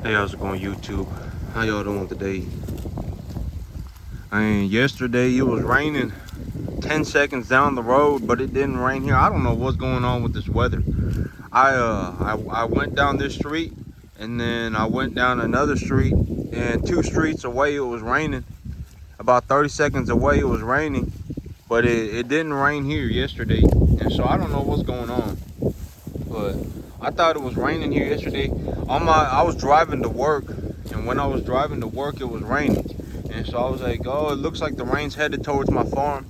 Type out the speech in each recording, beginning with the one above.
Hey, how's it going, YouTube? How y'all doing today? Yesterday it was raining 10 seconds down the road, but it didn't rain here. I don't know what's going on with this weather. I went down this street, and then I went down another street, and 2 streets away it was raining. About 30 seconds away it was raining, but it didn't rain here yesterday, and so I don't know what's going on. But I thought it was raining here yesterday. I was driving to work, and when I was driving to work, it was raining. And so I was like, oh, it looks like the rain's headed towards my farm.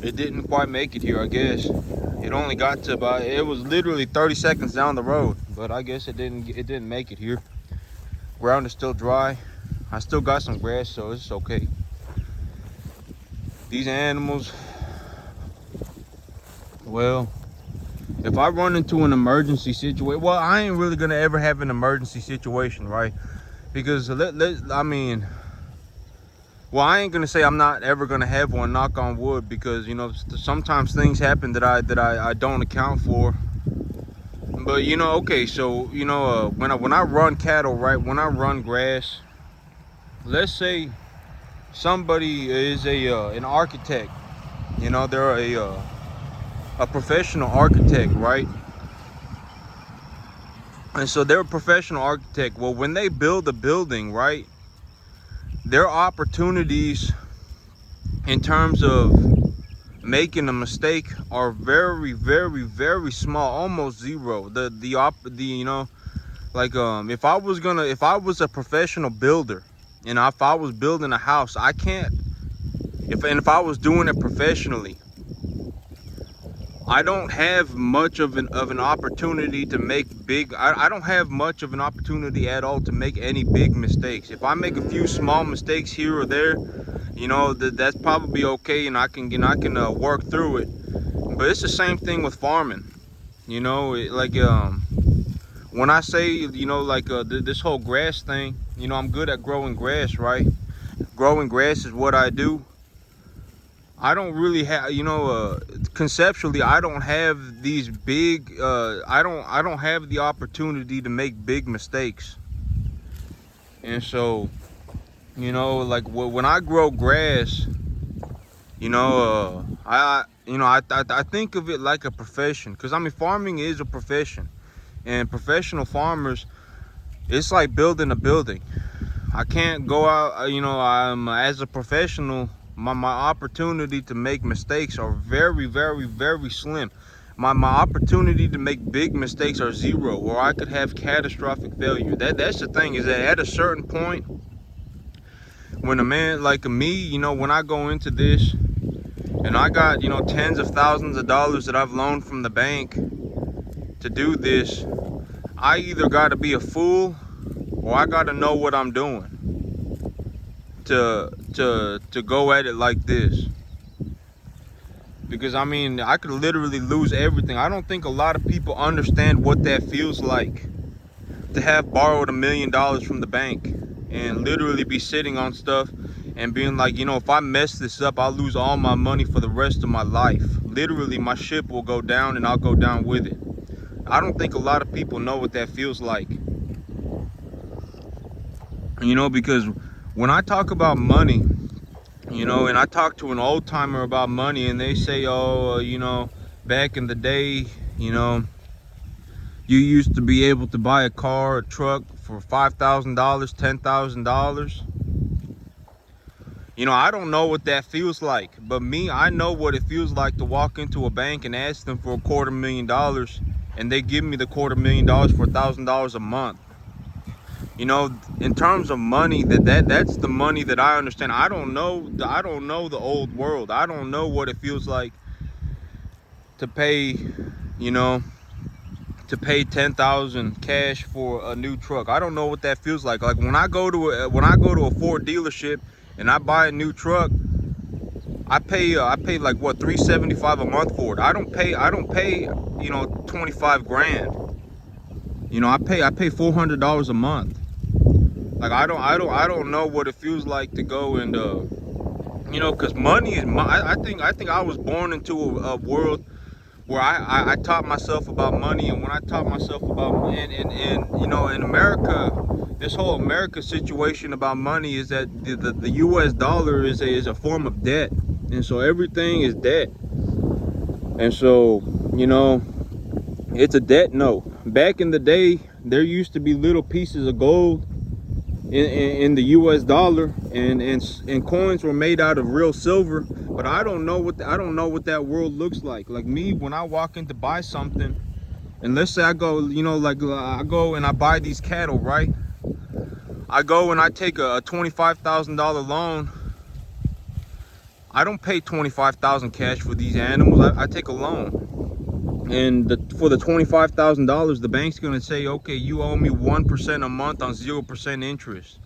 It didn't quite make it here, I guess. It only got to about, it was literally 30 seconds down the road, but I guess it didn't make it here. Ground is still dry. I still got some grass, so it's okay. These animals, well, if I run into an emergency situation, well, I ain't really gonna ever have an emergency situation, right? Because I mean, well, I ain't gonna say I'm not ever gonna have one, knock on wood, because you know sometimes things happen that I don't account for. But you know, okay, so you know, when I run cattle, right? When I run grass, let's say somebody is an architect. You know, they're a professional architect, right? And so they're a professional architect. Well, when they build a building, right, their opportunities in terms of making a mistake are very, very, very small, almost zero. You know, like if I was a professional builder, and if I was building a house, I can't. If I was doing it professionally, I don't have much of an opportunity to make big. I don't have much of an opportunity at all to make any big mistakes. If I make a few small mistakes here or there, you know, that's probably okay, and I can work through it. But it's the same thing with farming. You know, when I say, you know, like this whole grass thing, you know, I'm good at growing grass, right? Growing grass is what I do. I don't really have, you know, conceptually, I don't have these big, I don't have the opportunity to make big mistakes. And so, you know, like when I grow grass, you know, I think of it like a profession, because I mean, farming is a profession, and professional farmers, it's like building a building. I can't go out, you know, as a professional, my opportunity to make mistakes are very, very, very slim. My opportunity to make big mistakes are zero, or I could have catastrophic failure. That's the thing, is that at a certain point, when a man like me, you know, when I go into this, and I got, you know, tens of thousands of dollars that I've loaned from the bank to do this, I either got to be a fool, or I got to know what I'm doing to go at it like this. Because I mean, I could literally lose everything. I don't think a lot of people understand what that feels like, to have borrowed $1 million from the bank and literally be sitting on stuff and being like, you know, if I mess this up, I'll lose all my money for the rest of my life. Literally, my ship will go down and I'll go down with it. I don't think a lot of people know what that feels like. You know, because when I talk about money, you know, and I talk to an old timer about money, and they say, oh, you know, back in the day, you know, you used to be able to buy a car, a truck for $5,000, $10,000. You know, I don't know what that feels like, but me, I know what it feels like to walk into a bank and ask them for $250,000, and they give me the $250,000 for $1,000 a month. You know, in terms of money, that's the money that I understand. I don't know the old world. I don't know what it feels like to pay, you know, to pay $10,000 cash for a new truck. I don't know what that feels like. Like when I go to a Ford dealership and I buy a new truck, I pay like what, $375 a month for it. I don't pay, you know, 25 grand. You know, I pay $400 a month. Like I don't know what it feels like to go and you know, because money is I think I was born into a world where I taught myself about money. And when I taught myself about, and you know, in America, this whole America situation about money is that the US dollar is a form of debt, and so everything is debt. And so, you know, it's a debt note. Back in the day, there used to be little pieces of gold in the US dollar, and coins were made out of real silver. But I don't know what that world looks like. Like me, when I walk in to buy something, and let's say I go, you know, like I go and I buy these cattle, right? I go and I take a $25,000 loan. I don't pay $25,000 cash for these animals. I take a loan, and for the $25,000, the bank's gonna say, okay, you owe me 1% a month on 0% interest.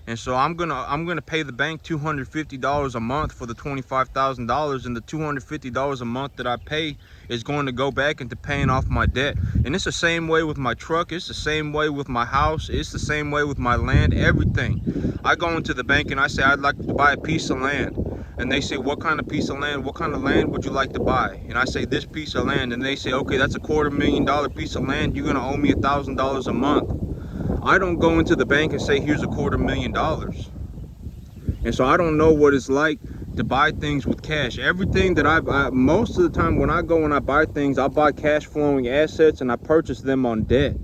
And so I'm gonna pay the bank $250 a month for the $25,000, and the $250 a month that I pay is going to go back into paying off my debt. And it's the same way with my truck. It's the same way with my house. It's the same way with my land. Everything. I go into the bank and I say I'd like to buy a piece of land, and they say, what kind of piece of land? What kind of land would you like to buy? And I say this piece of land, and they say, okay, that's a $250,000 piece of land. You're gonna owe me $1,000 a month. I don't go into the bank and say, here's a $250,000. And so I don't know what it's like to buy things with cash. Everything that most of the time when I go and I buy things, I buy cash flowing assets, and I purchase them on debt.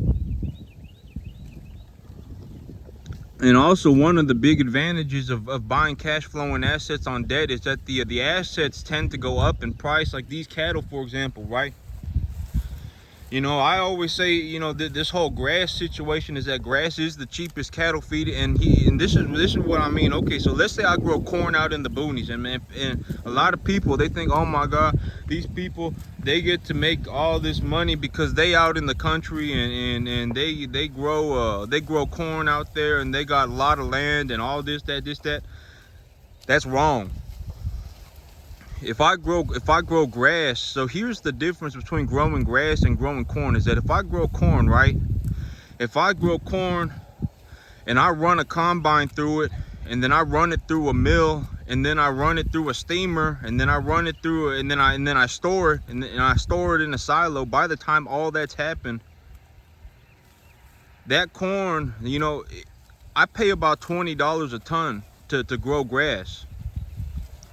And also, one of the big advantages of buying cash flowing assets on debt is that the assets tend to go up in price. Like these cattle, for example, right? You know, I always say, you know, this whole grass situation is that grass is the cheapest cattle feed, and this is what I mean. Okay, so let's say I grow corn out in the boonies, and a lot of people, they think, oh my God, these people, they get to make all this money because they out in the country, and they grow corn out there, and they got a lot of land and all this that. That's wrong. If I grow grass, so here's the difference between growing grass and growing corn, is that if I grow corn, right? If I grow corn and I run a combine through it, and then I run it through a mill, and then I run it through a steamer, and then I run it through, and then I store it, and I store it in a silo. By the time all that's happened, that corn, you know, I pay about $20 a ton to grow grass.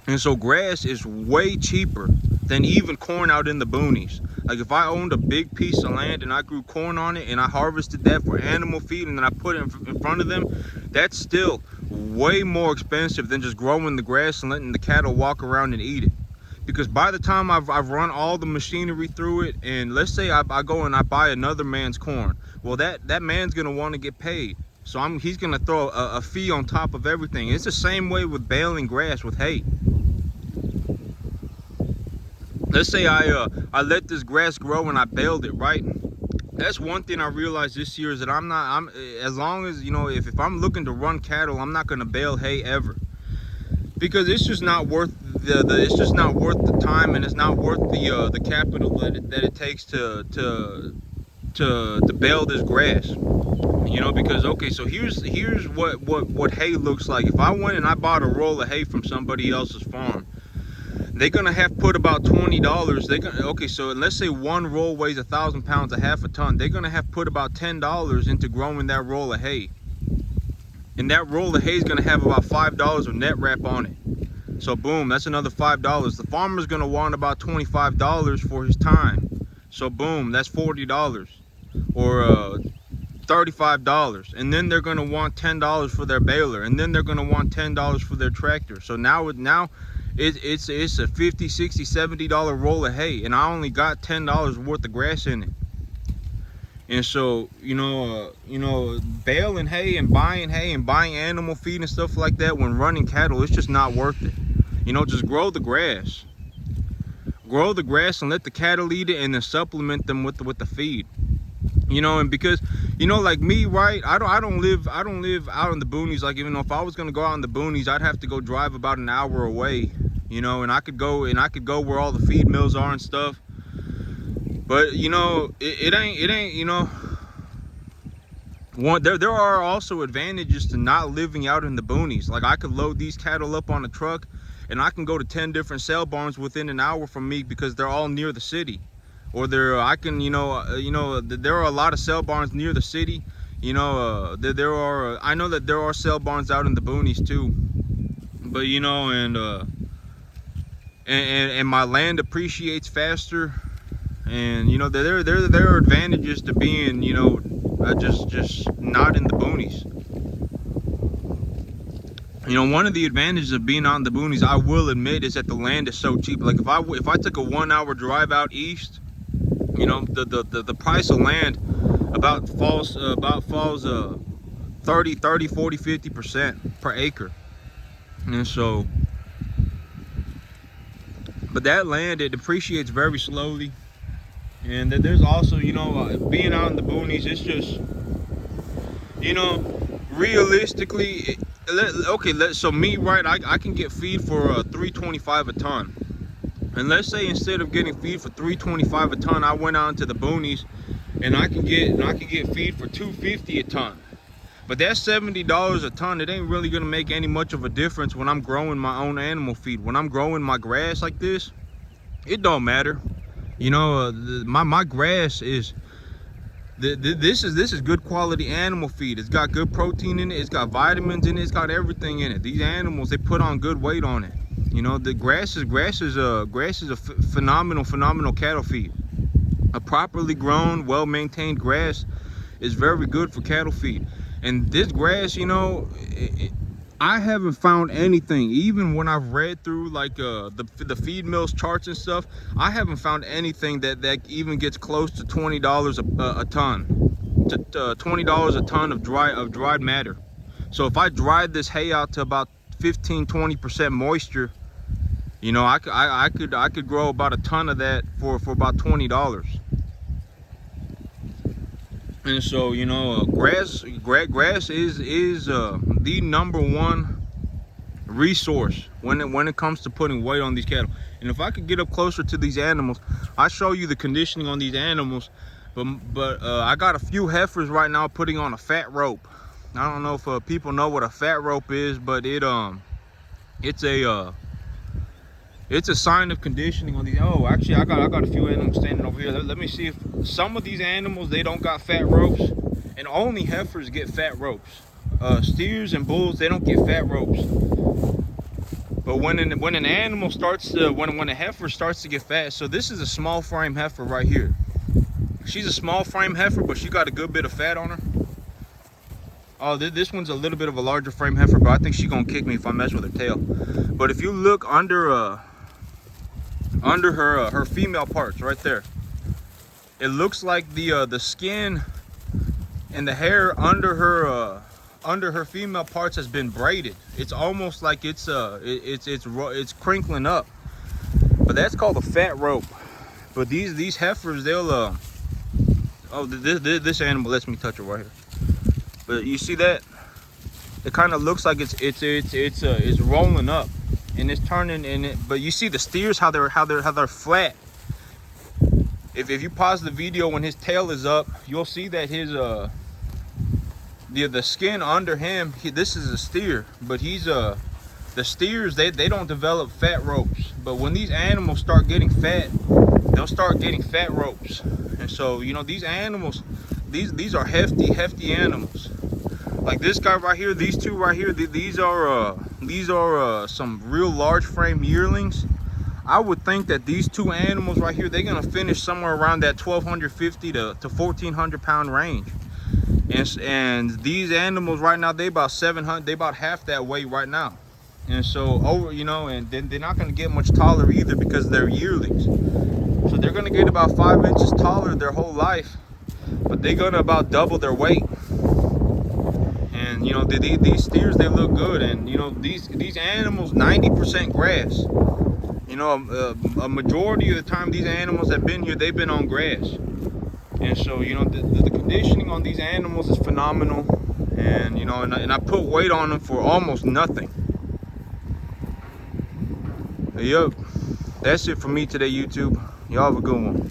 And so grass is way cheaper than even corn out in the boonies. Like if I owned a big piece of land and I grew corn on it and I harvested that for animal feed and then I put it in front of them, that's still way more expensive than just growing the grass and letting the cattle walk around and eat it. Because by the time I've run all the machinery through it, and let's say I go and I buy another man's corn, well, that man's gonna want to get paid. So he's gonna throw a fee on top of everything. It's the same way with baling grass with hay. Let's say I let this grass grow and I baled it, right? That's one thing I realized this year, is that I'm as long as, you know, if I'm looking to run cattle, I'm not gonna bale hay ever, because it's just not worth it's just not worth the time, and it's not worth the capital that it takes to bale this grass. You know, because okay, so here's what hay looks like. If I went and I bought a roll of hay from somebody else's farm, they're gonna have put about $20. Okay, so let's say one roll weighs 1,000 pounds, a half a ton. They're gonna have put about $10 into growing that roll of hay, and that roll of hay is gonna have about $5 of net wrap on it. So boom, that's another $5. The farmer's gonna want about $25 for his time. So boom, that's $40 or $35, and then they're gonna want $10 for their baler, and then they're gonna want $10 for their tractor. So now it's a $50, $60, $70 roll of hay, and I only got $10 worth of grass in it. And so, you know, baling hay and buying animal feed and stuff like that when running cattle, it's just not worth it. You know, just grow the grass and let the cattle eat it, and then supplement them with the feed. You know, and because, you know, like me, right, I don't live out in the boonies. Like, even though if I was gonna go out in the boonies, I'd have to go drive about an hour away, you know, and I could go where all the feed mills are and stuff. But you know, it ain't, you know, there are also advantages to not living out in the boonies. Like, I could load these cattle up on a truck, and I can go to 10 different sale barns within an hour from me, because they're all near the city. Or there are a lot of sale barns near the city. You know, there are, I know that there are sale barns out in the boonies too, but you know, and my land appreciates faster, and you know, there are advantages to being, you know, just not in the boonies. You know, one of the advantages of being out in the boonies, I will admit, is that the land is so cheap. Like if I took a 1 hour drive out east, you know, the price of land about falls 30, 40, 50% per acre. And so, but that land, it depreciates very slowly. And there's also, you know, being out in the boonies, it's just, you know, realistically, so me, right, I can get feed for $3.25 a ton. And let's say instead of getting feed for $3.25 a ton, I went out into the boonies and I can get feed for $2.50 a ton. But that's $70 a ton. It ain't really gonna make any much of a difference when I'm growing my own animal feed. When I'm growing my grass like this, it don't matter. You know, my grass is this is good quality animal feed. It's got good protein in it. It's got vitamins in it. It's got everything in it. These animals, they put on good weight on it. You know, the grass is a phenomenal cattle feed. A properly grown, well-maintained grass is very good for cattle feed. And this grass, you know, I haven't found anything, even when I've read through like the feed mills charts and stuff, I haven't found anything that even gets close to $20 a ton, to $20 a ton of dried matter. So if I dried this hay out to about 15-20% moisture, you know, I could grow about a ton of that for about $20. And so, you know, grass is the #1 resource when it comes to putting weight on these cattle. And if I could get up closer to these animals, I show you the conditioning on these animals. But I got a few heifers right now putting on a fat rope. I don't know if people know what a fat rope is, but it's a sign of conditioning on these. Oh, actually, I got a few animals standing over here. Let me see if some of these animals, they don't got fat ropes, and only heifers get fat ropes. Steers and bulls, they don't get fat ropes. But when an animal starts to, when a heifer starts to get fat, so this is a small frame heifer right here. She's a small frame heifer, but she got a good bit of fat on her. Oh, this one's a little bit of a larger frame heifer, but I think she's gonna kick me if I mess with her tail. But if you look under her female parts right there, it looks like the skin and the hair under her female parts has been braided. It's almost like it's crinkling up. But that's called a fat rope. But these heifers, they'll oh, this animal lets me touch her right here. But you see that? It kind of looks like it's rolling up. And it's turning in it, but you see the steers, how they're flat. If you pause the video when his tail is up, you'll see that his the skin under him, this is a steer, but he's the steers, they don't develop fat ropes. But when these animals start getting fat, they'll start getting fat ropes. And so, you know, these animals, these are hefty animals. Like this guy right here, these two right here, these are some real large frame yearlings. I would think that these two animals right here, they're gonna finish somewhere around that 1,250 to 1,400 pound range. And these animals right now, they about 700, they about half that weight right now. And so, you know, and then they're not gonna get much taller either because they're yearlings. So they're gonna get about 5 inches taller their whole life, but they're gonna about double their weight. And you know, these steers, they look good. And you know, these animals, 90% grass. You know, a majority of the time these animals have been here, they've been on grass. And so, you know, the conditioning on these animals is phenomenal. And you know, and I put weight on them for almost nothing. Yup, that's it for me today, YouTube. Y'all have a good one.